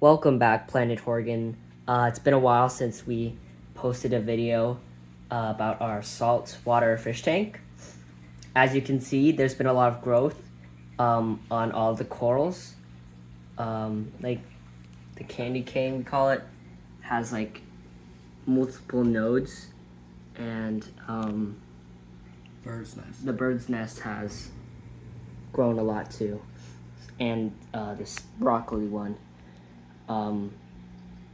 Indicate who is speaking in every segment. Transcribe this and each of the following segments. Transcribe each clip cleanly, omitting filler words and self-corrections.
Speaker 1: Welcome back, Planet Horgan. It's been a while since we posted a video about our saltwater fish tank. As you can see, there's been a lot of growth on all the corals. Like the candy cane, we call it, has like multiple nodes, and
Speaker 2: Bird's nest.
Speaker 1: the bird's nest has grown a lot too, and this broccoli one.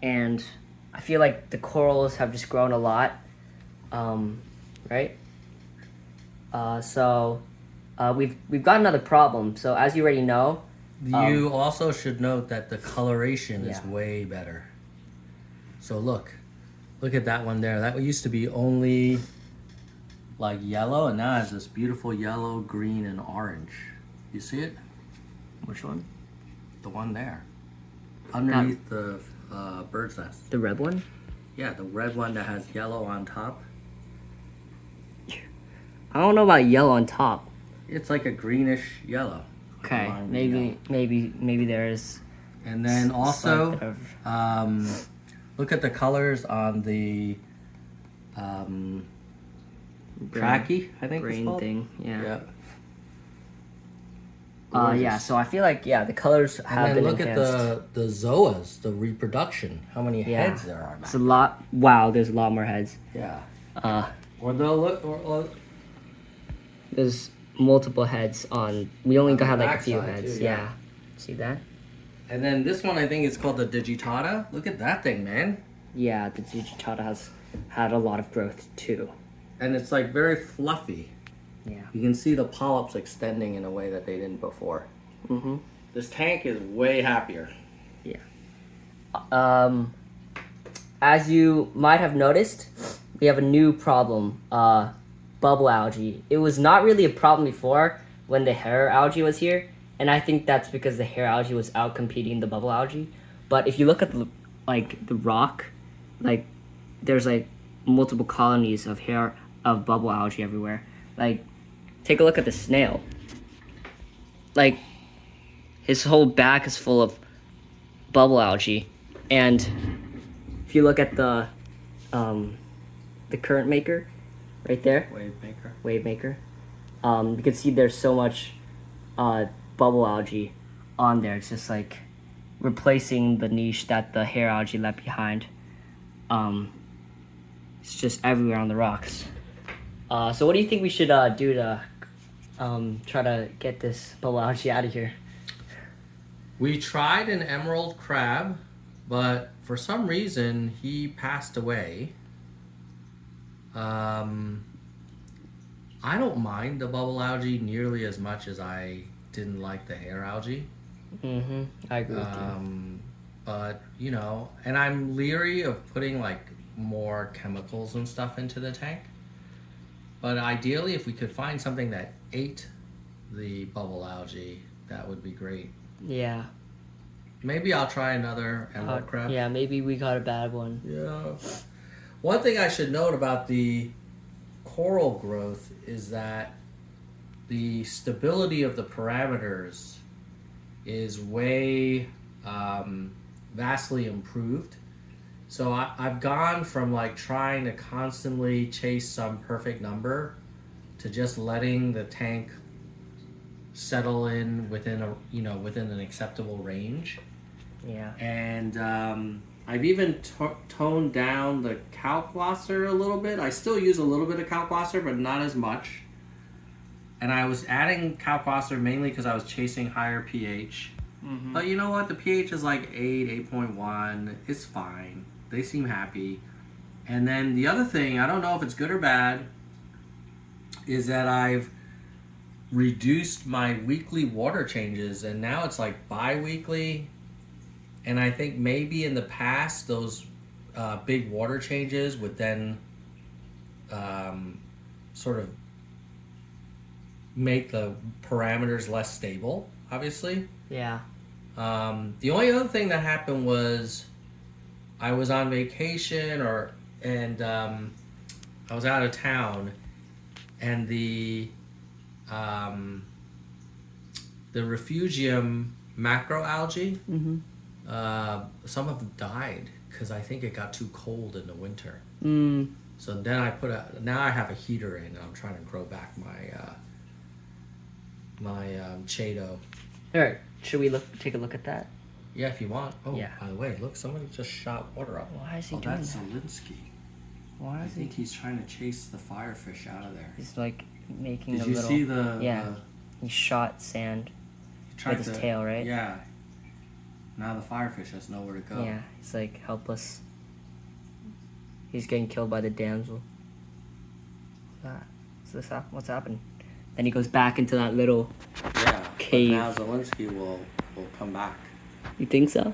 Speaker 1: And I feel like the corals have just grown a lot, right? We've got another problem. So as you already know,
Speaker 2: You also should note that the coloration is
Speaker 1: Yeah.
Speaker 2: way better. So look at that one there. That used to be only like yellow, and now it has this beautiful yellow, green, and orange. You see it?
Speaker 1: which one?
Speaker 2: The one there, underneath the bird's nest.
Speaker 1: The red one?
Speaker 2: Yeah, the red one that has yellow on top.
Speaker 1: I don't know about yellow on top.
Speaker 2: It's like a greenish yellow.
Speaker 1: Okay,
Speaker 2: Lime
Speaker 1: maybe
Speaker 2: yellow.
Speaker 1: maybe there is.
Speaker 2: And then
Speaker 1: slight
Speaker 2: also,
Speaker 1: bit of-
Speaker 2: look at the colors on the tracky, I think it's
Speaker 1: brain
Speaker 2: called.
Speaker 1: thing. Yeah.
Speaker 2: Yeah.
Speaker 1: Yeah.
Speaker 2: Gorgeous.
Speaker 1: So I feel like the colors have
Speaker 2: And
Speaker 1: been
Speaker 2: then look
Speaker 1: enhanced.
Speaker 2: at the zoas, the reproduction. How many
Speaker 1: Yeah.
Speaker 2: heads there are
Speaker 1: It's
Speaker 2: back.
Speaker 1: a lot. Wow, there's a lot more heads.
Speaker 2: Yeah.
Speaker 1: Uh,
Speaker 2: Or they'll look. Or
Speaker 1: There's multiple heads on. We only
Speaker 2: On the
Speaker 1: had like a few
Speaker 2: backside,
Speaker 1: heads.
Speaker 2: too,
Speaker 1: yeah.
Speaker 2: yeah.
Speaker 1: See that?
Speaker 2: and then this one I think is called the digitata. Look at that thing, man.
Speaker 1: Yeah, the digitata has had a lot of growth too.
Speaker 2: And it's like very fluffy.
Speaker 1: Yeah.
Speaker 2: You can see the polyps extending in a way that they didn't before.
Speaker 1: Mm-hmm.
Speaker 2: This tank is way happier.
Speaker 1: As you might have noticed, we have a new problem. Bubble algae. It was not really a problem before when the hair algae was here, and I think that's because the hair algae was out competing the bubble algae. But if you look at the rock, like there's like multiple colonies of bubble algae everywhere. Like, take a look at the snail. Like, his whole back is full of bubble algae, and if you look at the current maker, right there, wave maker, you can see there's so much bubble algae on there. It's just like replacing the niche that the hair algae left behind. It's just everywhere on the rocks. So what do you think we should do to try to get this bubble algae out of here?
Speaker 2: We tried an emerald crab, but for some reason he passed away. I don't mind the bubble algae nearly as much as I didn't like the hair algae.
Speaker 1: Mm-hmm. I agree with you.
Speaker 2: But and I'm leery of putting like more chemicals and stuff into the tank. But ideally, if we could find something that ate the bubble algae, that would be great.
Speaker 1: Yeah.
Speaker 2: Maybe I'll try another emerald crab.
Speaker 1: Yeah, maybe we got a bad one.
Speaker 2: Yeah. One thing I should note about the coral growth is that the stability of the parameters is way vastly improved. So I've gone from like trying to constantly chase some perfect number to just letting the tank settle in within within an acceptable range.
Speaker 1: Yeah.
Speaker 2: And I've even toned down the calclosser a little bit. I still use a little bit of calclosser, but not as much. And I was adding calclosser mainly because I was chasing higher pH.
Speaker 1: Mm-hmm.
Speaker 2: But you know what? The pH is like 8.1. It's fine. They seem happy. And then the other thing, I don't know if it's good or bad, is that I've reduced my weekly water changes, and now it's like bi-weekly. And I think maybe in the past, those big water changes would then sort of make the parameters less stable, obviously.
Speaker 1: Yeah.
Speaker 2: The only other thing that happened was I was on vacation and I was out of town, and the refugium macroalgae,
Speaker 1: Mm-hmm.
Speaker 2: some of them died because I think it got too cold in the winter.
Speaker 1: Mm.
Speaker 2: So then now I have a heater in, and I'm trying to grow back my Chaeto.
Speaker 1: All right. Should we take a look at that?
Speaker 2: Yeah, if you want. Oh,
Speaker 1: Yeah.
Speaker 2: by the way, look, somebody just shot water up.
Speaker 1: Why is he
Speaker 2: Oh,
Speaker 1: doing
Speaker 2: that's
Speaker 1: that?
Speaker 2: Zelensky.
Speaker 1: Why
Speaker 2: I
Speaker 1: is he?
Speaker 2: think he's trying to chase the firefish out of there.
Speaker 1: He's like making
Speaker 2: Did
Speaker 1: a
Speaker 2: you
Speaker 1: little.
Speaker 2: see the?
Speaker 1: Yeah. He shot sand
Speaker 2: He tried
Speaker 1: with his tail, right?
Speaker 2: Yeah. Now the firefish has nowhere to go.
Speaker 1: Yeah. He's like helpless. He's getting killed by the damsel. What's happened? Then he goes back into that little.
Speaker 2: Yeah.
Speaker 1: Cave.
Speaker 2: But now Zelensky will come back.
Speaker 1: You think so?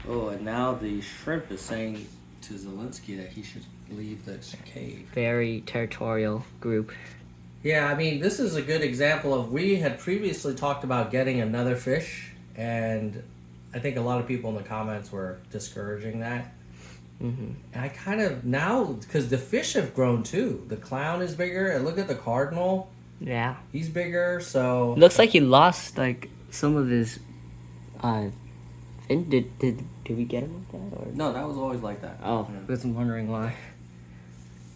Speaker 2: Oh, and now the shrimp is saying to Zelensky that he should leave the cave.
Speaker 1: Very territorial group.
Speaker 2: Yeah, I mean, this is a good example of, we had previously talked about getting another fish, and I think a lot of people in the comments were discouraging that.
Speaker 1: Mm-hmm.
Speaker 2: And I kind of now, because the fish have grown too. The clown is bigger, and look at the cardinal.
Speaker 1: Yeah.
Speaker 2: He's bigger, so.
Speaker 1: Looks like he lost like some of his. Fin. Did we get him like that or?
Speaker 2: No, that was always like that.
Speaker 1: Oh,
Speaker 2: Yeah.
Speaker 1: because I'm wondering why.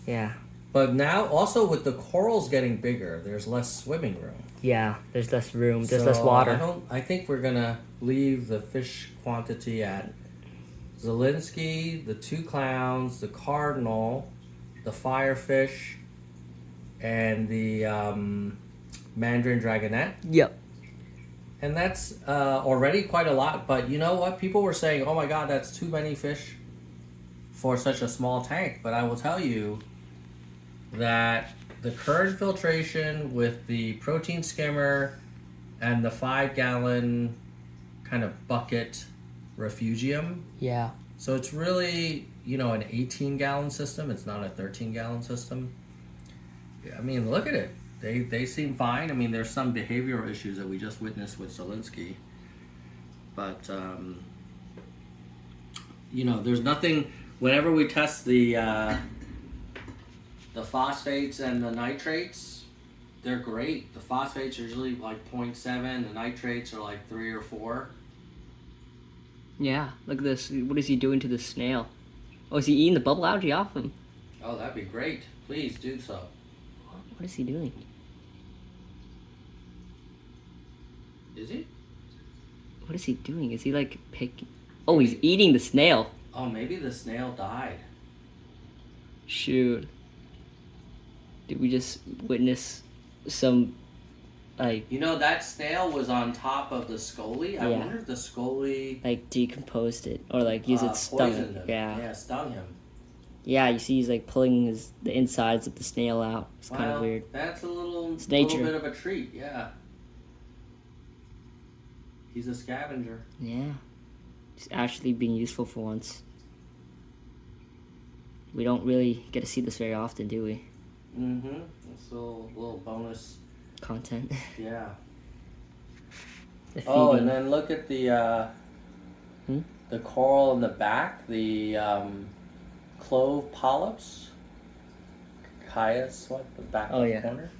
Speaker 1: Yeah.
Speaker 2: But now, also with the corals getting bigger, there's less swimming room.
Speaker 1: Yeah. There's less room. There's
Speaker 2: So
Speaker 1: less water.
Speaker 2: I think we're gonna leave the fish quantity at Zelensky, the two clowns, the cardinal, the firefish, and the mandarin dragonet.
Speaker 1: Yep.
Speaker 2: And that's already quite a lot. But you know what? People were saying, "Oh my God, that's too many fish for such a small tank." But I will tell you that the current filtration with the protein skimmer and the 5-gallon kind of bucket refugium.
Speaker 1: Yeah.
Speaker 2: So it's really, an 18-gallon system. It's not a 13-gallon system. I mean, look at it. They seem fine. I mean, there's some behavioral issues that we just witnessed with Zelensky. But, there's nothing. Whenever we test the phosphates and the nitrates, they're great. The phosphates are usually like 0.7. The nitrates are like 3 or 4.
Speaker 1: Yeah. Look at this. What is he doing to the snail? Oh, is he eating the bubble algae off him?
Speaker 2: Oh, that'd be great. Please do so.
Speaker 1: What is he doing?
Speaker 2: Is he?
Speaker 1: What is he doing? Is he like picking? Oh, he's eating the snail.
Speaker 2: Oh, maybe the snail died.
Speaker 1: Shoot. Did we just witness some, like...
Speaker 2: That snail was on top of the scolie. I
Speaker 1: Yeah.
Speaker 2: wonder if the scolie
Speaker 1: like decomposed it or like use its
Speaker 2: poisoned
Speaker 1: stomach.
Speaker 2: him.
Speaker 1: Yeah.
Speaker 2: Yeah, stung him.
Speaker 1: Yeah, you see he's like pulling the insides of the snail out. It's kind of weird.
Speaker 2: That's a little
Speaker 1: nature.
Speaker 2: bit of a treat, yeah. He's a scavenger.
Speaker 1: Yeah. He's actually being useful for once. We don't really get to see this very often, do we?
Speaker 2: Mm-hmm. It's a little bonus.
Speaker 1: Content.
Speaker 2: Yeah.
Speaker 1: The
Speaker 2: Oh,
Speaker 1: feeding.
Speaker 2: and then look at the coral in the back, the clove polyps. Caius, the back
Speaker 1: Oh,
Speaker 2: left
Speaker 1: yeah.
Speaker 2: corner.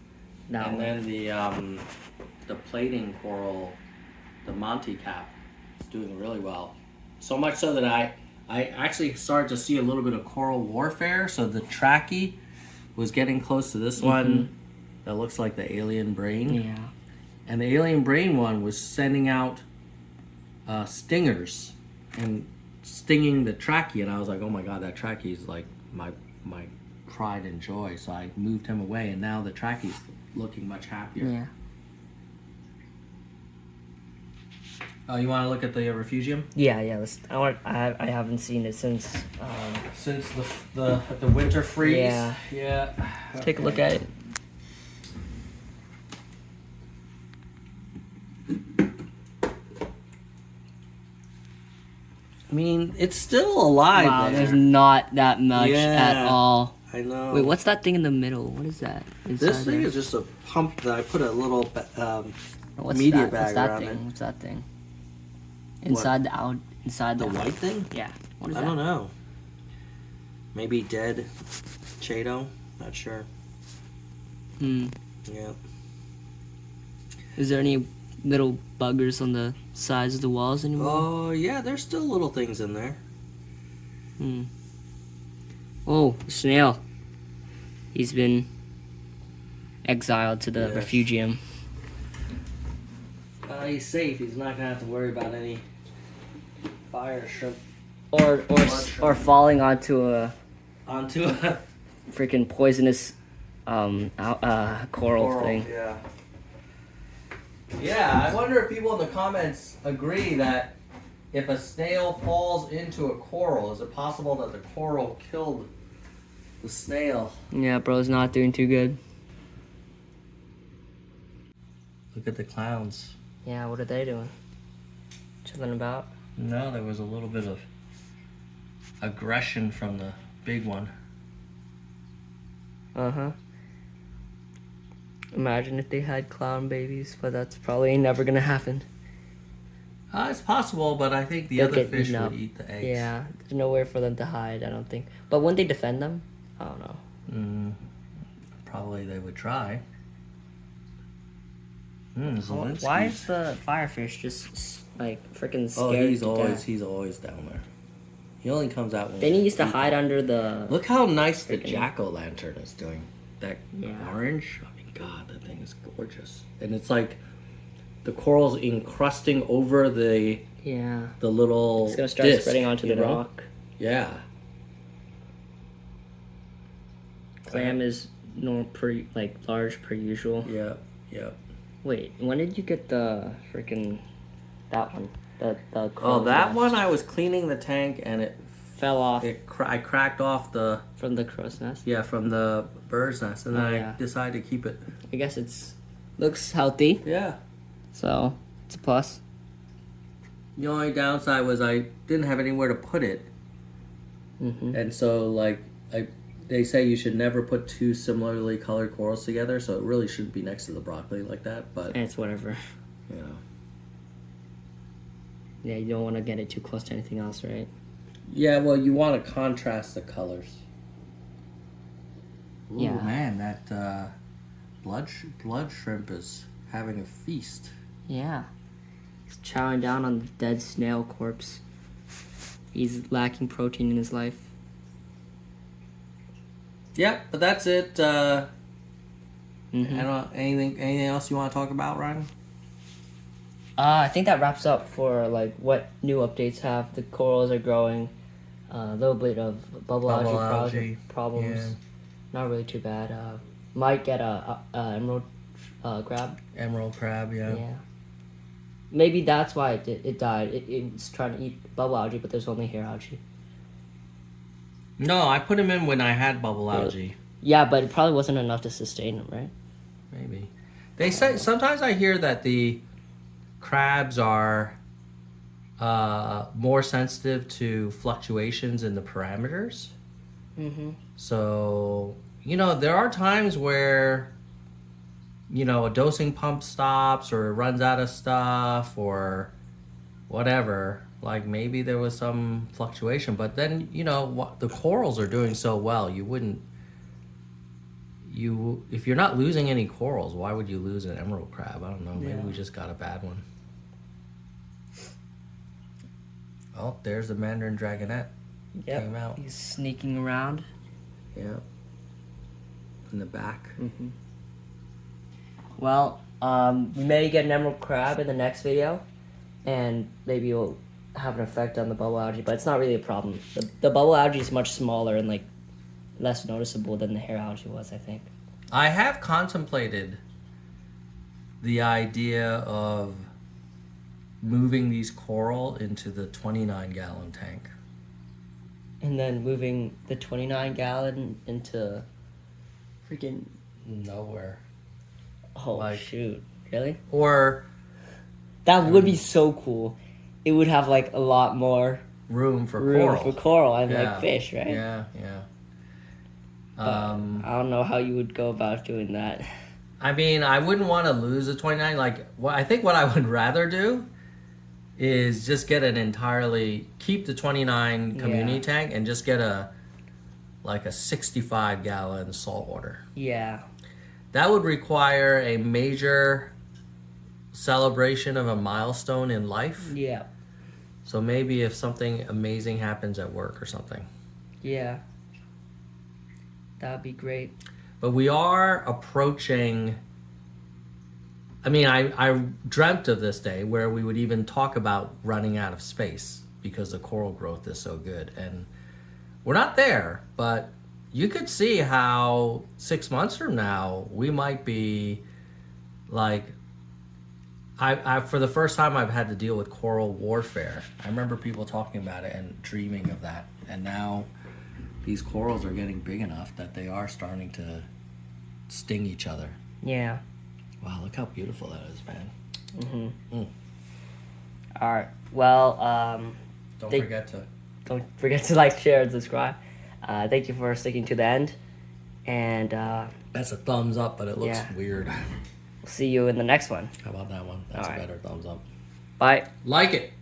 Speaker 1: That
Speaker 2: And
Speaker 1: one.
Speaker 2: then the plating coral, the Monty cap, is doing really well. So much so that I actually started to see a little bit of coral warfare. So the trachea was getting close to this one that looks like the alien brain.
Speaker 1: Yeah.
Speaker 2: And the alien brain one was sending out stingers and stinging the trachea. And I was like, oh my God, that trachea is like my pride and joy. So I moved him away, and now the trachea's looking much happier.
Speaker 1: Yeah.
Speaker 2: Oh, you want to look at the refugium?
Speaker 1: Yeah, yeah. I haven't seen it since.
Speaker 2: Since the winter freeze.
Speaker 1: Yeah.
Speaker 2: Yeah.
Speaker 1: Take a look at it.
Speaker 2: I mean, it's still alive.
Speaker 1: Wow,
Speaker 2: there.
Speaker 1: there's not that much at
Speaker 2: Yeah.
Speaker 1: all.
Speaker 2: I know.
Speaker 1: Wait, what's that thing in the middle? What is that?
Speaker 2: This thing is just a pump that I put a little
Speaker 1: What's
Speaker 2: media
Speaker 1: that?
Speaker 2: bag
Speaker 1: What's that
Speaker 2: around
Speaker 1: thing?
Speaker 2: it.
Speaker 1: What's that thing? Inside inside
Speaker 2: The white thing?
Speaker 1: Yeah. What is
Speaker 2: I
Speaker 1: that?
Speaker 2: don't know. Maybe dead Chaeto. Not sure.
Speaker 1: Hmm.
Speaker 2: Yeah.
Speaker 1: Is there any little buggers on the size of the walls anymore?
Speaker 2: Oh, yeah, there's still little things in there.
Speaker 1: Oh, snail. He's been exiled to the
Speaker 2: Yes.
Speaker 1: refugium.
Speaker 2: He's safe. He's not gonna have to worry about any fire shrimp
Speaker 1: Or falling onto a
Speaker 2: onto a
Speaker 1: freaking poisonous coral thing.
Speaker 2: Yeah. Yeah, I wonder if people in the comments agree that if a snail falls into a coral, is it possible that the coral killed the snail?
Speaker 1: Yeah, bro's not doing too good.
Speaker 2: Look at the clowns.
Speaker 1: Yeah, what are they doing? Chilling about?
Speaker 2: No, there was a little bit of aggression from the big one.
Speaker 1: Uh-huh. Imagine if they had clown babies, but that's probably never gonna happen.
Speaker 2: It's possible, but I think the
Speaker 1: They'll
Speaker 2: other
Speaker 1: get
Speaker 2: fish
Speaker 1: eaten
Speaker 2: would
Speaker 1: up.
Speaker 2: eat the eggs.
Speaker 1: Yeah, there's nowhere for them to hide, I don't think. But wouldn't they defend them? I don't know.
Speaker 2: Probably they would try. Zelensky's-
Speaker 1: Why is the firefish just like freaking
Speaker 2: Oh,
Speaker 1: scared
Speaker 2: he's
Speaker 1: to
Speaker 2: always
Speaker 1: death?
Speaker 2: he's always down there. He only comes out when
Speaker 1: Then he used to hide under the...
Speaker 2: Look how nice the
Speaker 1: Freaking-
Speaker 2: jack-o'-lantern is doing. That
Speaker 1: Yeah.
Speaker 2: orange. I mean, God, that thing is gorgeous. And it's like the coral's encrusting over the
Speaker 1: Yeah.
Speaker 2: little.
Speaker 1: It's gonna start
Speaker 2: disc,
Speaker 1: spreading onto
Speaker 2: you
Speaker 1: the
Speaker 2: know?
Speaker 1: rock.
Speaker 2: Yeah.
Speaker 1: Clam is large per usual.
Speaker 2: Yeah. Yeah.
Speaker 1: Wait, when did you get the freaking that one? The
Speaker 2: Oh,
Speaker 1: crow's
Speaker 2: that
Speaker 1: nest?
Speaker 2: one I was cleaning the tank and it
Speaker 1: fell off
Speaker 2: I cracked off the
Speaker 1: from the crow's nest.
Speaker 2: from the bird's nest and then
Speaker 1: Oh,
Speaker 2: I
Speaker 1: yeah.
Speaker 2: decided to keep it.
Speaker 1: I guess looks healthy,
Speaker 2: Yeah.
Speaker 1: so it's a plus.
Speaker 2: The only downside was I didn't have anywhere to put it.
Speaker 1: Mm-hmm.
Speaker 2: And so, they say you should never put two similarly colored corals together, so it really shouldn't be next to the broccoli like that. But,
Speaker 1: It's whatever.
Speaker 2: you know.
Speaker 1: Yeah, you don't want to get it too close to anything else, right?
Speaker 2: Yeah, well, you want to contrast the colors. Ooh,
Speaker 1: Yeah.
Speaker 2: man, that blood shrimp is having a feast.
Speaker 1: Yeah. He's chowing down on the dead snail corpse. He's lacking protein in his life.
Speaker 2: Yep, but that's it.
Speaker 1: Mhm.
Speaker 2: I don't know, anything else you want to talk about, Ryan?
Speaker 1: I think that wraps up for what new updates have. The corals are growing. A little bit of bubble algae problems.
Speaker 2: yeah.
Speaker 1: Not really too bad. Might get a emerald crab.
Speaker 2: Emerald crab, yeah.
Speaker 1: Yeah. Maybe that's why it died. It's trying to eat bubble algae, but there's only hair algae.
Speaker 2: No, I put him in when I had bubble algae.
Speaker 1: Yeah, but it probably wasn't enough to sustain him, right?
Speaker 2: Maybe. They say sometimes I hear that the crabs are more sensitive to fluctuations in the parameters.
Speaker 1: Mm-hmm.
Speaker 2: So, there are times where, a dosing pump stops or runs out of stuff or whatever. Like maybe there was some fluctuation, but then, the corals are doing so well, if you're not losing any corals, why would you lose an emerald crab? I don't know. Maybe we just got a bad one. Oh, there's the Mandarin Dragonette.
Speaker 1: Yep.
Speaker 2: Came out.
Speaker 1: He's sneaking around.
Speaker 2: Yeah. In the back.
Speaker 1: Mm-hmm. Well, we may get an emerald crab in the next video, and maybe it'll have an effect on the bubble algae, but it's not really a problem. The bubble algae is much smaller and less noticeable than the hair algae was, I think.
Speaker 2: I have contemplated the idea of moving these coral into the 29-gallon tank.
Speaker 1: And then moving the 29-gallon into freaking...
Speaker 2: Nowhere.
Speaker 1: Oh, shoot. Really?
Speaker 2: Or
Speaker 1: That would be so cool. It would have a lot more
Speaker 2: room for
Speaker 1: room
Speaker 2: coral.
Speaker 1: for coral and
Speaker 2: Yeah.
Speaker 1: fish, right?
Speaker 2: Yeah, yeah.
Speaker 1: But I don't know how you would go about doing that.
Speaker 2: I mean, I wouldn't want to lose the 29. I think what I would rather do is just get keep the 29 community
Speaker 1: Yeah.
Speaker 2: tank and just get a 65-gallon saltwater.
Speaker 1: Yeah.
Speaker 2: That would require a major celebration of a milestone in life.
Speaker 1: Yeah.
Speaker 2: So maybe if something amazing happens at work or something.
Speaker 1: Yeah. That'd be great.
Speaker 2: But we are approaching. I mean, I dreamt of this day where we would even talk about running out of space because the coral growth is so good. And we're not there, but you could see how 6 months from now we might be like. I for the first time I've had to deal with coral warfare. I remember people talking about it and dreaming of that. And now these corals are getting big enough that they are starting to sting each other.
Speaker 1: Yeah.
Speaker 2: Wow, look how beautiful that is, man.
Speaker 1: Mm-hmm. All right. Well,
Speaker 2: Don't
Speaker 1: forget to like, share, and subscribe. Thank you for sticking to the end. And
Speaker 2: That's a thumbs up, but it looks
Speaker 1: Yeah.
Speaker 2: weird.
Speaker 1: we'll see you in the next one.
Speaker 2: How about that one? That's
Speaker 1: All
Speaker 2: a
Speaker 1: right.
Speaker 2: better thumbs up.
Speaker 1: Bye.
Speaker 2: Like it.